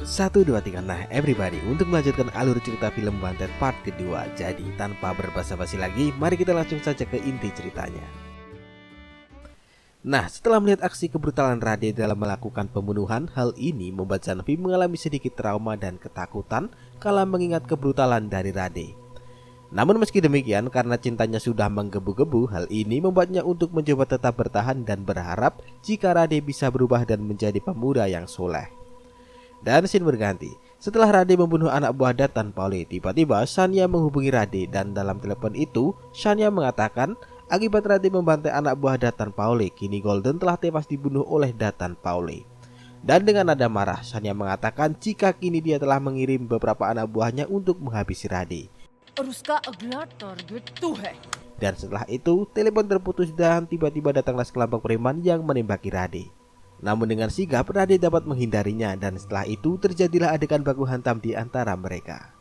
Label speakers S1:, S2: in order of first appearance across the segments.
S1: Satu, dua, tiga. Nah everybody, untuk melanjutkan alur cerita film Wanted part kedua, jadi tanpa berbasa-basi lagi, mari kita langsung saja ke inti ceritanya. Nah, setelah melihat aksi kebrutalan Rade dalam melakukan pembunuhan, hal ini membuat Janvi mengalami sedikit trauma dan ketakutan kala mengingat kebrutalan dari Rade. Namun meski demikian, karena cintanya sudah menggebu-gebu, hal ini membuatnya untuk mencoba tetap bertahan dan berharap jika Rade bisa berubah dan menjadi pemuda yang soleh. Dan scene berganti. Setelah Rade membunuh anak buah Datan Pauli, tiba-tiba Shania menghubungi Rade dan dalam telepon itu Shania mengatakan akibat Rade membantai anak buah Datan Pauli, kini Golden telah tewas dibunuh oleh Datan Pauli. Dan dengan nada marah, Shania mengatakan jika kini dia telah mengirim beberapa anak buahnya untuk menghabisi Rade. Dan setelah itu, telepon terputus dan tiba-tiba datanglah sekelompok preman yang menembaki Rade. Namun dengan sigap Rade dapat menghindarinya dan setelah itu terjadilah adegan baku hantam di antara mereka.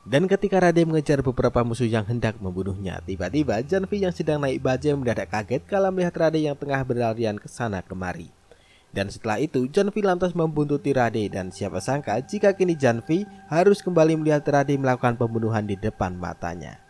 S1: Dan ketika Rade mengejar beberapa musuh yang hendak membunuhnya, tiba-tiba Janvi yang sedang naik bajai mendadak kaget kala melihat Rade yang tengah berlarian ke sana kemari. Dan setelah itu Janvi lantas membuntuti Rade dan siapa sangka jika kini Janvi harus kembali melihat Rade melakukan pembunuhan di depan matanya.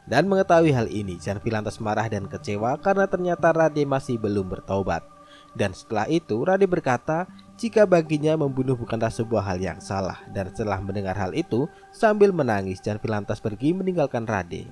S1: Dan mengetahui hal ini, Janvi lantas marah dan kecewa karena ternyata Rade masih belum bertaubat. Dan setelah itu Rade berkata jika baginya membunuh bukanlah sebuah hal yang salah. Dan setelah mendengar hal itu sambil menangis, Janvi lantas pergi meninggalkan Rade.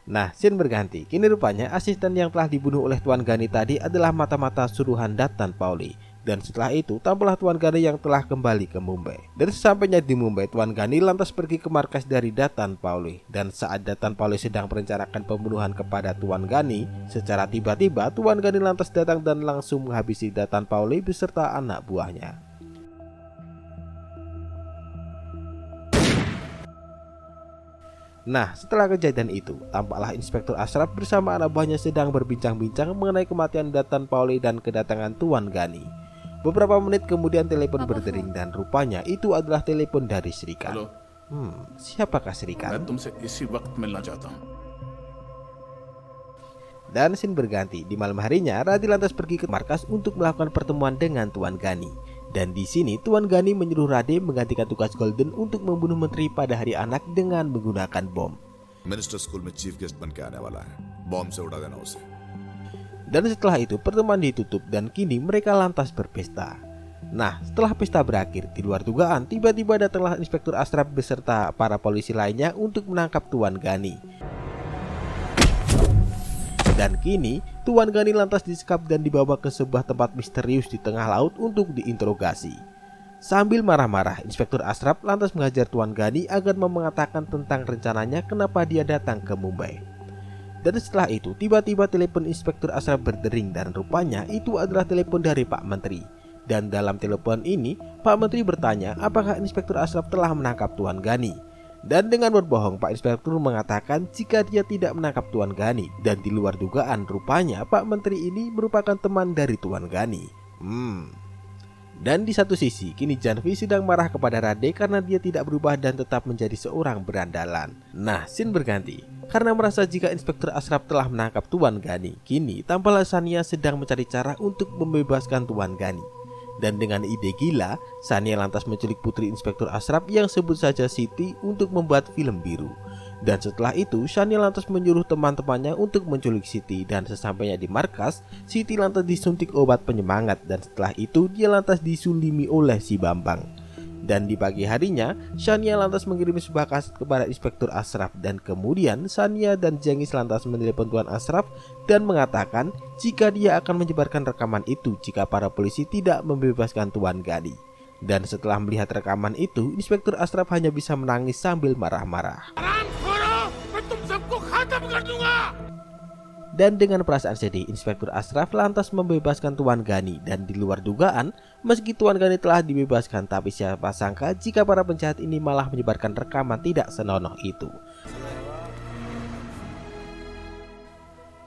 S1: Nah scene berganti. Kini rupanya asisten yang telah dibunuh oleh Tuan Gani tadi adalah mata-mata suruhan Datan Pauli. Dan setelah itu tampillah Tuan Gani yang telah kembali ke Mumbai. Dan sesampainya di Mumbai, Tuan Gani lantas pergi ke markas dari Datan Pauli. Dan saat Datan Pauli sedang merencanakan pembunuhan kepada Tuan Gani, secara tiba-tiba Tuan Gani lantas datang dan langsung menghabisi Datan Pauli beserta anak buahnya. Nah setelah kejadian itu, tampaklah Inspektur Ashraf bersama anak buahnya sedang berbincang-bincang mengenai kematian Datan Pauli dan kedatangan Tuan Gani. Beberapa menit kemudian telepon berdering dan rupanya itu adalah telepon dari Srikan.
S2: Halo.
S1: Siapakah Srikan?
S2: मैं तुमसे इसी वक्त मिलना चाहता हूँ.
S1: Dan scene berganti. Di malam harinya Rade lantas pergi ke markas untuk melakukan pertemuan dengan Tuan Gani. Dan di sini Tuan Gani menyuruh Rade menggantikan tugas Golden untuk membunuh menteri pada hari anak dengan menggunakan bom.
S3: Minister school में chief guest बन के आने वाला है. बॉम्ब से उड़ा देना उसे.
S1: Dan setelah itu pertemuan ditutup dan kini mereka lantas berpesta. Nah setelah pesta berakhir, di luar dugaan tiba-tiba datanglah Inspektur Ashraf beserta para polisi lainnya untuk menangkap Tuan Gani. Dan kini Tuan Gani lantas disekap dan dibawa ke sebuah tempat misterius di tengah laut untuk diinterogasi. Sambil marah-marah, Inspektur Ashraf lantas mengajar Tuan Gani agar mengatakan tentang rencananya kenapa dia datang ke Mumbai. Dan setelah itu tiba-tiba telepon Inspektur Ashraf berdering dan rupanya itu adalah telepon dari Pak Menteri. Dan dalam telepon ini Pak Menteri bertanya apakah Inspektur Ashraf telah menangkap Tuan Gani. Dan dengan berbohong Pak Inspektur mengatakan jika dia tidak menangkap Tuan Gani. Dan di luar dugaan rupanya Pak Menteri ini merupakan teman dari Tuan Gani. Dan di satu sisi kini Janvi sedang marah kepada Rade karena dia tidak berubah dan tetap menjadi seorang berandalan. Nah scene berganti. Karena merasa jika Inspektur Ashraf telah menangkap Tuan Gani, kini tampaklah Shania sedang mencari cara untuk membebaskan Tuan Gani. Dan dengan ide gila, Shania lantas menculik putri Inspektur Ashraf yang sebut saja Siti untuk membuat film biru. Dan setelah itu Shania lantas menyuruh teman-temannya untuk menculik Siti. Dan sesampainya di markas, Siti lantas disuntik obat penyemangat. Dan setelah itu dia lantas disulimi oleh si Bambang. Dan di pagi harinya Shania lantas mengirim sebuah kaset kepada Inspektur Ashraf. Dan kemudian Shania dan Jengis lantas menelepon Tuan Ashraf dan mengatakan jika dia akan menyebarkan rekaman itu jika para polisi tidak membebaskan Tuan Gani. Dan setelah melihat rekaman itu, Inspektur Ashraf hanya bisa menangis sambil marah-marah. Dan dengan perasaan sedih, Inspektur Ashraf lantas membebaskan Tuan Gani. Dan di luar dugaan, meski Tuan Gani telah dibebaskan, tapi siapa sangka jika para penjahat ini malah menyebarkan rekaman tidak senonoh itu.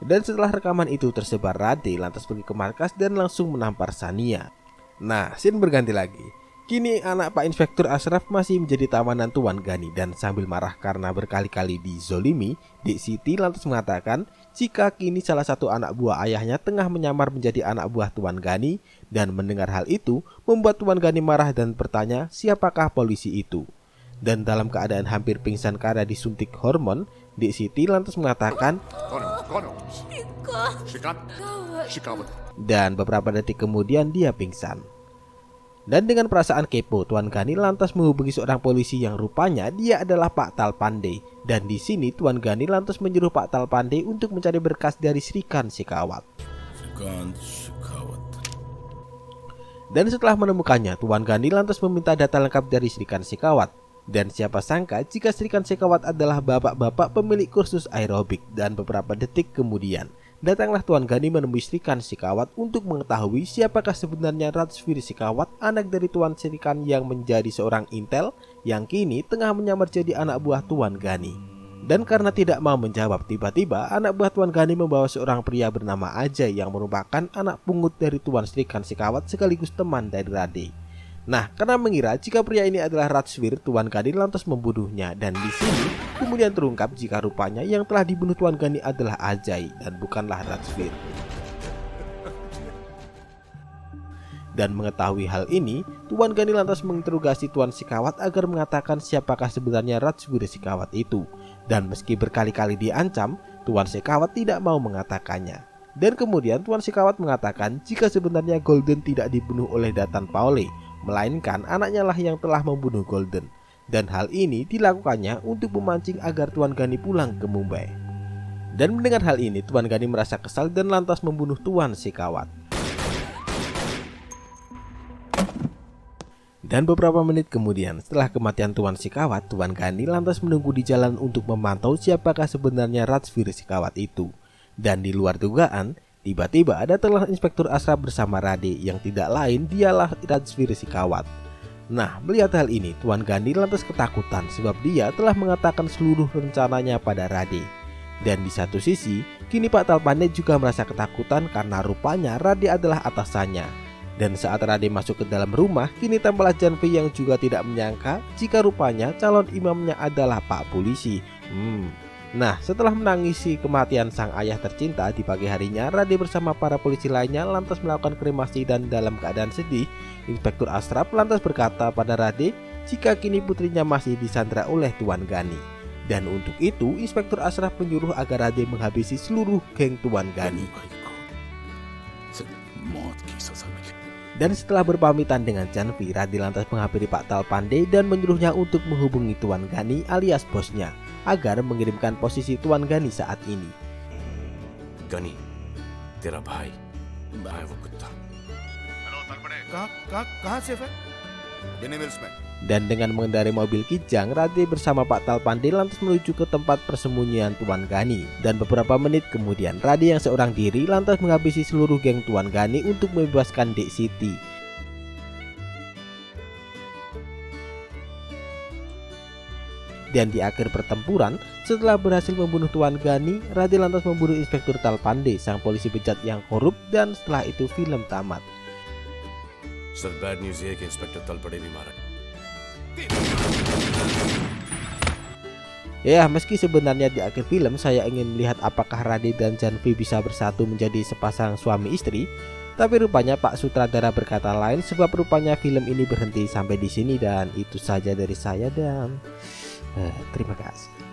S1: Dan setelah rekaman itu tersebar, Rade lantas pergi ke markas dan langsung menampar Shania. Nah, scene berganti lagi. Kini anak Pak Inspektur Ashraf masih menjadi tawanan Tuan Gani dan sambil marah karena berkali-kali dizolimi, Dek Siti lantas mengatakan jika kini salah satu anak buah ayahnya tengah menyamar menjadi anak buah Tuan Gani, dan mendengar hal itu membuat Tuan Gani marah dan bertanya siapakah polisi itu. Dan dalam keadaan hampir pingsan karena disuntik hormon, Dek Siti lantas mengatakan dan beberapa detik kemudian dia pingsan. Dan dengan perasaan kepo, Tuan Gani lantas menghubungi seorang polisi yang rupanya dia adalah Pak Talpande. Dan di sini Tuan Gani lantas menyuruh Pak Talpande untuk mencari berkas dari Srikan Shekhawat. Dan setelah menemukannya, Tuan Gani lantas meminta data lengkap dari Srikan Shekhawat. Dan siapa sangka jika Srikan Shekhawat adalah bapak-bapak pemilik kursus aerobik. Dan beberapa detik kemudian datanglah Tuan Gani menemui Srikan Shekhawat untuk mengetahui siapakah sebenarnya Rajvir Shekhawat, anak dari Tuan Srikan yang menjadi seorang intel yang kini tengah menyamar jadi anak buah Tuan Gani. Dan karena tidak mau menjawab, tiba-tiba anak buah Tuan Gani membawa seorang pria bernama Ajay yang merupakan anak pungut dari Tuan Srikan Shekhawat sekaligus teman dari Rade. Nah, karena mengira jika pria ini adalah Rajvir, Tuan Gani lantas membunuhnya. Dan di sini kemudian terungkap jika rupanya yang telah dibunuh Tuan Gani adalah Ajay dan bukanlah Rajvir. Dan mengetahui hal ini, Tuan Gani lantas menginterogasi Tuan Shekhawat agar mengatakan siapakah sebenarnya Rajvir Shekhawat itu. Dan meski berkali-kali diancam, Tuan Shekhawat tidak mau mengatakannya. Dan kemudian Tuan Shekhawat mengatakan jika sebenarnya Golden tidak dibunuh oleh Datan Paole, melainkan anaknya lah yang telah membunuh Golden. Dan hal ini dilakukannya untuk memancing agar Tuan Gani pulang ke Mumbai. Dan mendengar hal ini, Tuan Gani merasa kesal dan lantas membunuh Tuan Shekhawat. Dan beberapa menit kemudian setelah kematian Tuan Shekhawat, Tuan Gani lantas menunggu di jalan untuk memantau siapakah sebenarnya Rajvir Shekhawat itu. Dan di luar dugaan, tiba-tiba datanglah Inspektur Ashraf bersama Rade yang tidak lain dialah Rajvir Shekhawat. Nah, melihat hal ini, Tuan Gani lantas ketakutan sebab dia telah mengatakan seluruh rencananya pada Rade. Dan di satu sisi, kini Pak Talpande juga merasa ketakutan karena rupanya Rade adalah atasannya. Dan saat Rade masuk ke dalam rumah, kini tampaklah Janvi yang juga tidak menyangka jika rupanya calon imamnya adalah Pak Polisi. Nah, setelah menangisi kematian sang ayah tercinta di pagi harinya, Rade bersama para polisi lainnya lantas melakukan kremasi. Dan dalam keadaan sedih, Inspektur Ashraf lantas berkata pada Rade jika kini putrinya masih disandra oleh Tuan Gani. Dan untuk itu, Inspektur Ashraf menyuruh agar Rade menghabisi seluruh geng Tuan Gani. Dan setelah berpamitan dengan Janvi, Rade lantas menghampiri Pak Talpande dan menyuruhnya untuk menghubungi Tuan Gani alias bosnya agar mengirimkan posisi Tuan Gani saat ini.
S4: Ghani तेरा भाई है वो कुत्ता।
S3: कहाँ सेफ है? बिना मिल्स में।
S1: Dan dengan mengendarai mobil Kijang, Rade bersama Pak Talpande lantas menuju ke tempat persembunyian Tuan Gani. Dan beberapa menit kemudian, Rade yang seorang diri lantas menghabisi seluruh geng Tuan Gani untuk membebaskan Dek Siti. Dan di akhir pertempuran, setelah berhasil membunuh Tuan Gani, Rade lantas membunuh Inspektur Talpande, sang polisi bejat yang korup. Dan setelah itu film tamat.
S4: Sir bad news ये है कि इंस्पेक्टर तलपड़े भी मारा।
S1: Ya, meski sebenarnya di akhir film saya ingin melihat apakah Rade dan Janvi bisa bersatu menjadi sepasang suami istri, tapi rupanya Pak Sutradara berkata lain sebab rupanya film ini berhenti sampai di sini. Dan itu saja dari saya dan terima kasih.